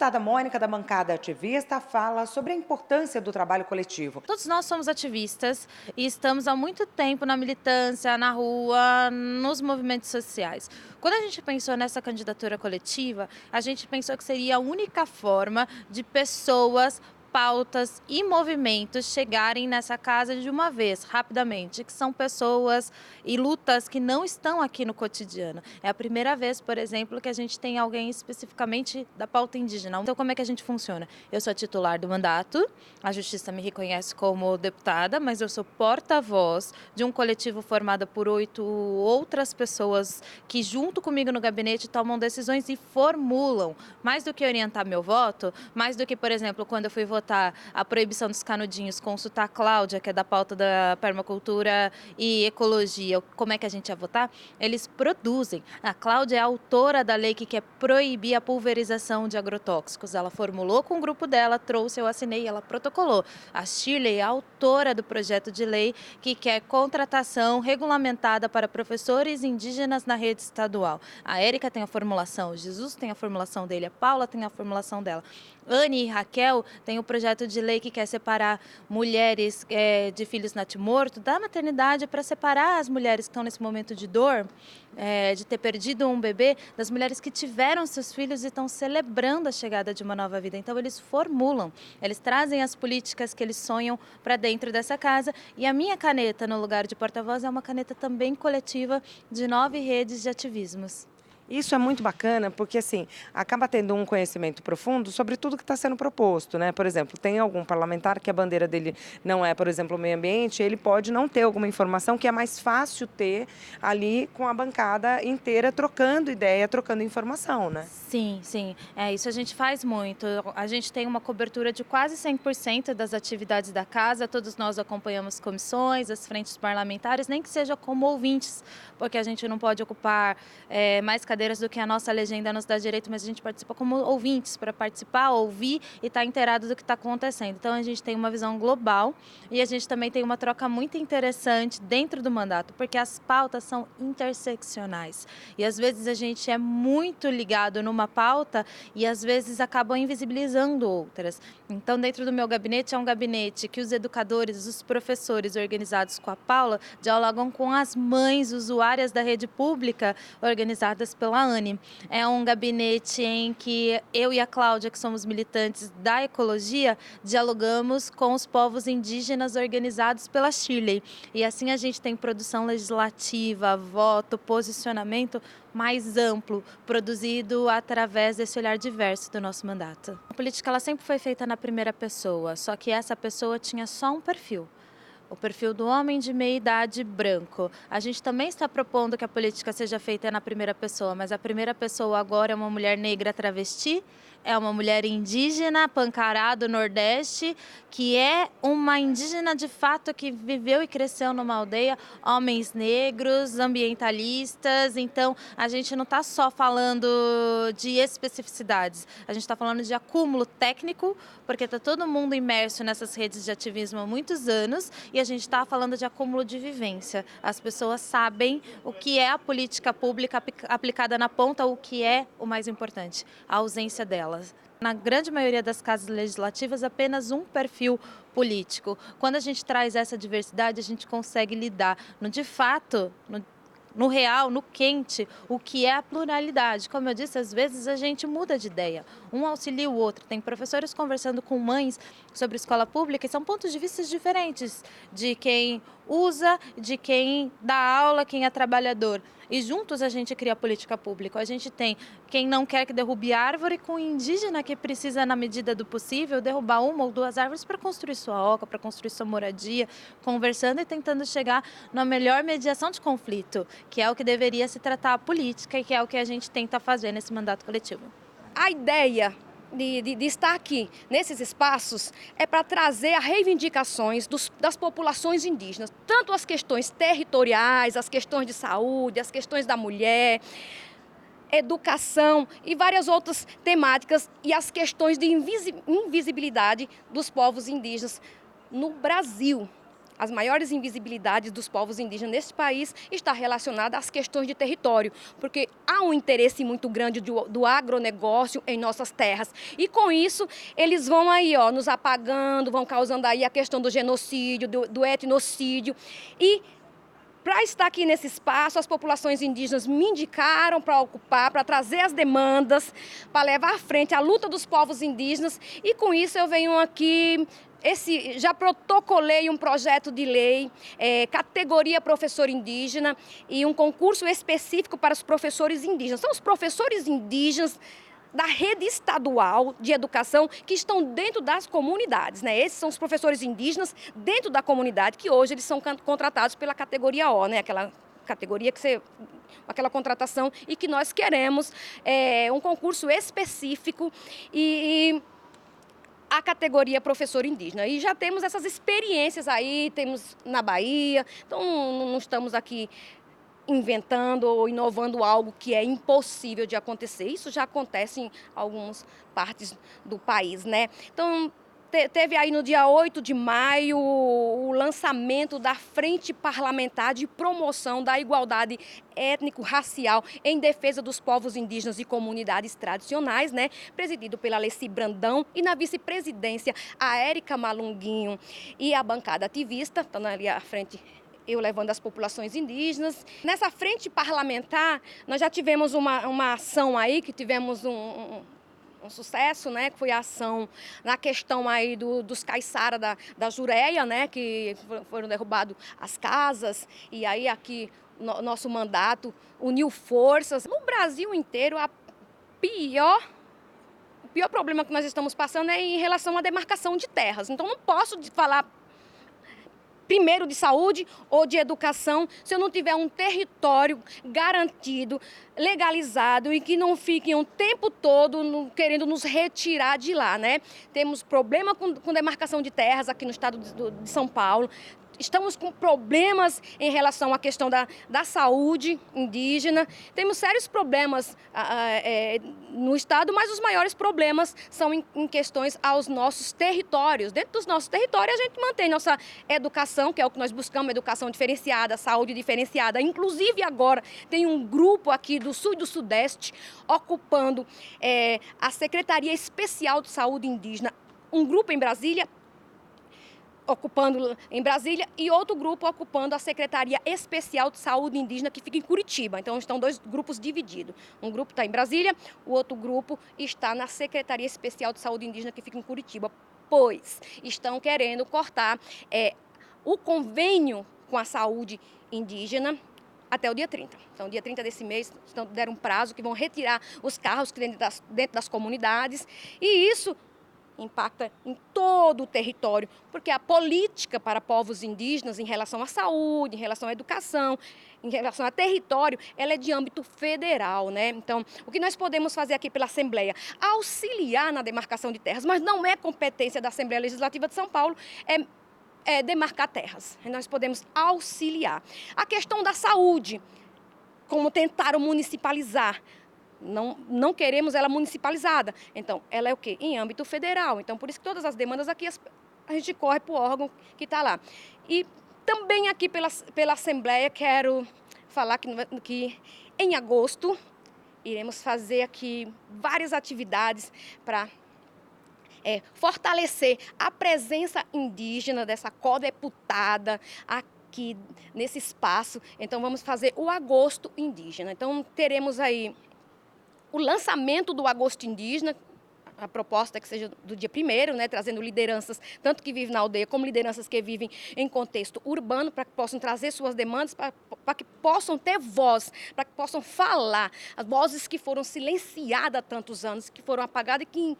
Deputada Mônica, da bancada ativista, fala sobre a importância do trabalho coletivo. Todos nós somos ativistas e estamos há muito tempo na militância, na rua, nos movimentos sociais. Quando a gente pensou nessa candidatura coletiva, a gente pensou que seria a única forma de pessoas, pautas e movimentos chegarem nessa casa de uma vez, rapidamente, que são pessoas e lutas que não estão aqui no cotidiano. É a primeira vez, por exemplo, que a gente tem alguém especificamente da pauta indígena. Então, como é que a gente funciona? Eu sou a titular do mandato, a Justiça me reconhece como deputada, mas eu sou porta-voz de um coletivo formado por 8 outras pessoas que, junto comigo no gabinete, tomam decisões e formulam, mais do que orientar meu voto, mais do que, por exemplo, quando eu fui votar a proibição dos canudinhos, consultar a Cláudia, que é da pauta da permacultura e ecologia, como é que a gente ia votar, eles produzem. A Cláudia é a autora da lei que quer proibir a pulverização de agrotóxicos. Ela formulou com o grupo dela, trouxe, eu assinei e ela protocolou. A Shirley é a autora do projeto de lei que quer contratação regulamentada para professores indígenas na rede estadual. A Érica tem a formulação, o Jesus tem a formulação dele, a Paula tem a formulação dela. Anne e Raquel têm o projeto de lei que quer separar mulheres de filhos natimorto da maternidade para separar as mulheres que estão nesse momento de dor, de ter perdido um bebê, das mulheres que tiveram seus filhos e estão celebrando a chegada de uma nova vida. Então eles formulam, eles trazem as políticas que eles sonham para dentro dessa casa e a minha caneta no lugar de porta-voz é uma caneta também coletiva de 9 redes de ativismos. Isso é muito bacana porque, assim, acaba tendo um conhecimento profundo sobre tudo que está sendo proposto, né? Por exemplo, tem algum parlamentar que a bandeira dele não é, por exemplo, o meio ambiente, ele pode não ter alguma informação que é mais fácil ter ali com a bancada inteira trocando ideia, trocando informação, né? Sim, sim. Isso a gente faz muito. A gente tem uma cobertura de quase 100% das atividades da casa. Todos nós acompanhamos comissões, as frentes parlamentares, nem que seja como ouvintes, porque a gente não pode ocupar mais cadeiras do que a nossa legenda nos dá direito, mas a gente participa como ouvintes, para participar, ouvir e estar inteirado do que está acontecendo. Então, a gente tem uma visão global e a gente também tem uma troca muito interessante dentro do mandato, porque as pautas são interseccionais. E, às vezes, a gente é muito ligado numa pauta e, às vezes, acaba invisibilizando outras. Então, dentro do meu gabinete, é um gabinete que os educadores, os professores organizados com a Paula, dialogam com as mães usuárias da rede pública organizadas pela ANE. É um gabinete em que eu e a Cláudia, que somos militantes da ecologia, dialogamos com os povos indígenas organizados pela Shirley. E assim a gente tem produção legislativa, voto, posicionamento mais amplo, produzido através desse olhar diverso do nosso mandato. A política ela sempre foi feita na primeira pessoa, só que essa pessoa tinha só um perfil. O perfil do homem de meia idade branco. A gente também está propondo que a política seja feita na primeira pessoa, mas a primeira pessoa agora é uma mulher negra travesti, é uma mulher indígena, Pancará do Nordeste, que é uma indígena de fato que viveu e cresceu numa aldeia, homens negros, ambientalistas. Então, a gente não está só falando de especificidades, a gente está falando de acúmulo técnico, porque está todo mundo imerso nessas redes de ativismo há muitos anos e a gente está falando de acúmulo de vivência. As pessoas sabem o que é a política pública aplicada na ponta, o que é o mais importante, a ausência delas. Na grande maioria das casas legislativas, apenas um perfil político. Quando a gente traz essa diversidade, a gente consegue lidar de fato, no real, no quente, o que é a pluralidade. Como eu disse, às vezes a gente muda de ideia, um auxilia o outro. Tem professores conversando com mães sobre escola pública e são pontos de vista diferentes de quem usa, de quem dá aula, quem é trabalhador. E juntos a gente cria a política pública. A gente tem quem não quer que derrube árvore com o indígena que precisa, na medida do possível, derrubar uma ou duas árvores para construir sua oca, para construir sua moradia, conversando e tentando chegar na melhor mediação de conflito, que é o que deveria se tratar a política e que é o que a gente tenta fazer nesse mandato coletivo. A ideia de estar aqui nesses espaços é para trazer as reivindicações das populações indígenas, tanto as questões territoriais, as questões de saúde, as questões da mulher, educação e várias outras temáticas e as questões de invisibilidade dos povos indígenas no Brasil. as maiores invisibilidades dos povos indígenas nesse país está relacionada às questões de território, porque há um interesse muito grande do agronegócio em nossas terras. E com isso, eles vão aí, ó, nos apagando, vão causando aí a questão do genocídio, do etnocídio. E para estar aqui nesse espaço, as populações indígenas me indicaram para ocupar, para trazer as demandas, para levar à frente a luta dos povos indígenas. E com isso eu venho aqui, já protocolei um projeto de lei, categoria professor indígena e um concurso específico para os professores indígenas. São os professores indígenas da rede estadual de educação que estão dentro das comunidades, né? Esses são os professores indígenas dentro da comunidade, que hoje eles são contratados pela categoria O, né? Aquela categoria aquela contratação, e que nós queremos um concurso específico e a categoria professor indígena. E já temos essas experiências aí, temos na Bahia, então não estamos aqui inventando ou inovando algo que é impossível de acontecer. Isso já acontece em algumas partes do país, né? Então, teve aí no dia 8 de maio o lançamento da Frente Parlamentar de Promoção da Igualdade Étnico-Racial em defesa dos povos indígenas e comunidades tradicionais, né? Presidido pela Alessi Brandão, e na vice-presidência a Érica Malunguinho e a bancada ativista, estão ali à frente, eu levando as populações indígenas. Nessa frente parlamentar, nós já tivemos uma ação aí, que tivemos um sucesso, né? Que foi a ação na questão aí dos caiçara da Jureia, né? Que foram derrubadas as casas, e aí aqui nosso mandato uniu forças. No Brasil inteiro, o pior problema que nós estamos passando é em relação à demarcação de terras. Então, não posso falar primeiro de saúde ou de educação se eu não tiver um território garantido, legalizado, e que não fiquem o tempo todo querendo nos retirar de lá, né? Temos problema com demarcação de terras aqui no estado de São Paulo. Estamos com problemas em relação à questão da saúde indígena. Temos sérios problemas no estado, mas os maiores problemas são em questões aos nossos territórios. Dentro dos nossos territórios, a gente mantém nossa educação, que é o que nós buscamos, educação diferenciada, saúde diferenciada. Inclusive, agora, tem um grupo aqui do Sul e do Sudeste ocupando a Secretaria Especial de Saúde Indígena, um grupo em Brasília, ocupando em Brasília, e outro grupo ocupando a Secretaria Especial de Saúde Indígena, que fica em Curitiba. Então, estão dois grupos divididos. Um grupo está em Brasília, o outro grupo está na Secretaria Especial de Saúde Indígena, que fica em Curitiba, pois estão querendo cortar o convênio com a saúde indígena até o dia 30. Então, dia 30 desse mês, deram um prazo que vão retirar os carros dentro das comunidades, e isso impacta em todo o território, porque a política para povos indígenas em relação à saúde, em relação à educação, em relação a território, ela é de âmbito federal, né? Então, o que nós podemos fazer aqui pela Assembleia? Auxiliar na demarcação de terras, mas não é competência da Assembleia Legislativa de São Paulo, demarcar terras. Nós podemos auxiliar. A questão da saúde, como tentaram municipalizar, não queremos ela municipalizada. Então, ela é o quê? Em âmbito federal. Então, por isso que todas as demandas aqui a gente corre para o órgão que está lá. E também aqui pela Assembleia, quero falar que em agosto iremos fazer aqui várias atividades para fortalecer a presença indígena dessa codeputada aqui nesse espaço. Então, vamos fazer o Agosto Indígena. Então, teremos aí o lançamento do Agosto Indígena. A proposta é que seja do dia 1º, né, trazendo lideranças, tanto que vivem na aldeia, como lideranças que vivem em contexto urbano, para que possam trazer suas demandas, para que possam ter voz, para que possam falar. As vozes que foram silenciadas há tantos anos, que foram apagadas e que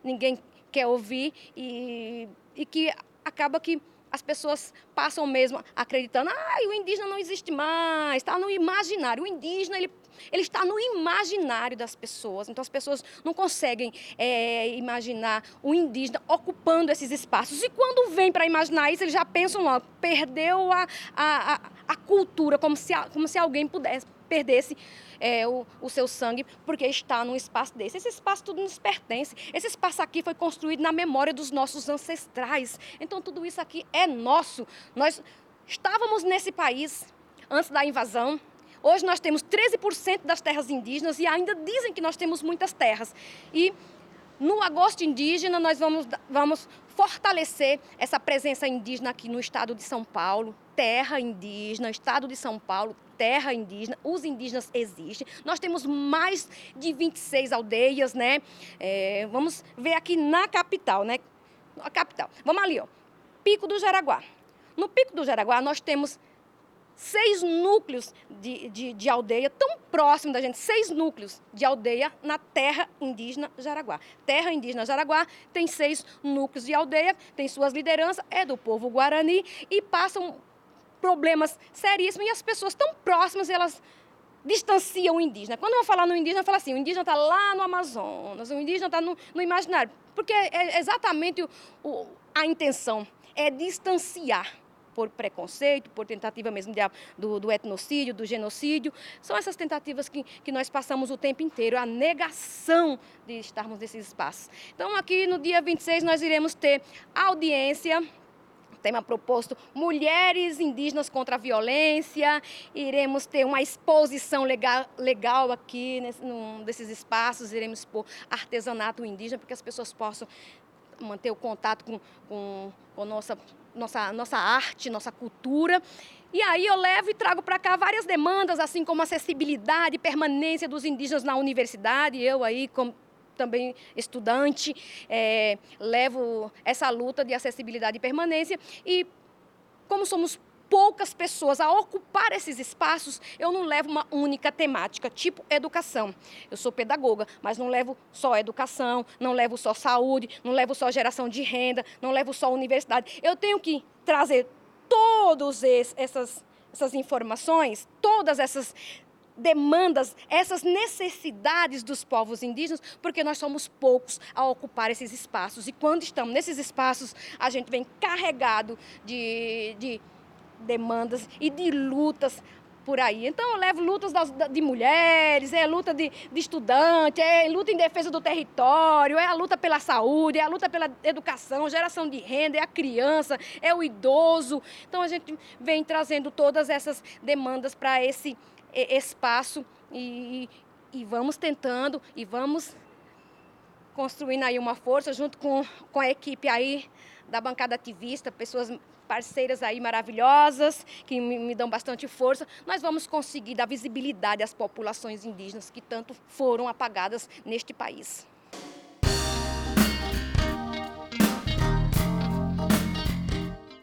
ninguém quer ouvir, e que acaba que as pessoas passam mesmo acreditando, o indígena não existe mais, está no imaginário. O indígena, ele ele está no imaginário das pessoas. Então, as pessoas não conseguem imaginar o indígena ocupando esses espaços. E quando vem para imaginar isso, eles já pensam logo, perdeu a cultura, como se alguém perdesse o seu sangue, porque está num espaço desse. Esse espaço tudo nos pertence. Esse espaço aqui foi construído na memória dos nossos ancestrais. Então, tudo isso aqui é nosso. Nós estávamos nesse país antes da invasão. Hoje nós temos 13% das terras indígenas e ainda dizem que nós temos muitas terras. E no Agosto Indígena nós vamos fortalecer essa presença indígena aqui no estado de São Paulo. Terra indígena, estado de São Paulo, terra indígena, os indígenas existem. Nós temos mais de 26 aldeias, né? Vamos ver aqui na capital, né? A capital. Vamos ali, ó. Pico do Jaraguá. No Pico do Jaraguá nós temos 6 núcleos de aldeia, tão próximo da gente, 6 núcleos de aldeia na terra indígena Jaraguá. Terra indígena Jaraguá tem 6 núcleos de aldeia, tem suas lideranças, é do povo Guarani e passam problemas seríssimos e as pessoas tão próximas, elas distanciam o indígena. Quando eu vou falar no indígena, eu falo assim, o indígena está lá no Amazonas, o indígena está no imaginário, porque é exatamente a intenção, é distanciar por preconceito, por tentativa mesmo do etnocídio, do genocídio. São essas tentativas que nós passamos o tempo inteiro, a negação de estarmos nesses espaços. Então, aqui no dia 26, nós iremos ter audiência, tema proposto Mulheres Indígenas contra a Violência, iremos ter uma exposição legal aqui num desses espaços, iremos expor artesanato indígena, para que as pessoas possam manter o contato com nossa arte, nossa cultura. E aí eu levo e trago para cá várias demandas, assim como acessibilidade e permanência dos indígenas na universidade. Eu aí, como também estudante, levo essa luta de acessibilidade e permanência. E como somos poucas pessoas a ocupar esses espaços, eu não levo uma única temática, tipo educação. Eu sou pedagoga, mas não levo só educação, não levo só saúde, não levo só geração de renda, não levo só universidade. Eu tenho que trazer todas essas informações, todas essas demandas, essas necessidades dos povos indígenas, porque nós somos poucos a ocupar esses espaços. E quando estamos nesses espaços, a gente vem carregado de demandas e de lutas por aí. Então, eu levo lutas de mulheres, luta de estudante, luta em defesa do território, a luta pela saúde, a luta pela educação, geração de renda, a criança, o idoso. Então, a gente vem trazendo todas essas demandas para esse espaço e vamos tentando e vamos construindo aí uma força junto com a equipe aí da bancada ativista, pessoas parceiras aí maravilhosas, que me dão bastante força. Nós vamos conseguir dar visibilidade às populações indígenas que tanto foram apagadas neste país.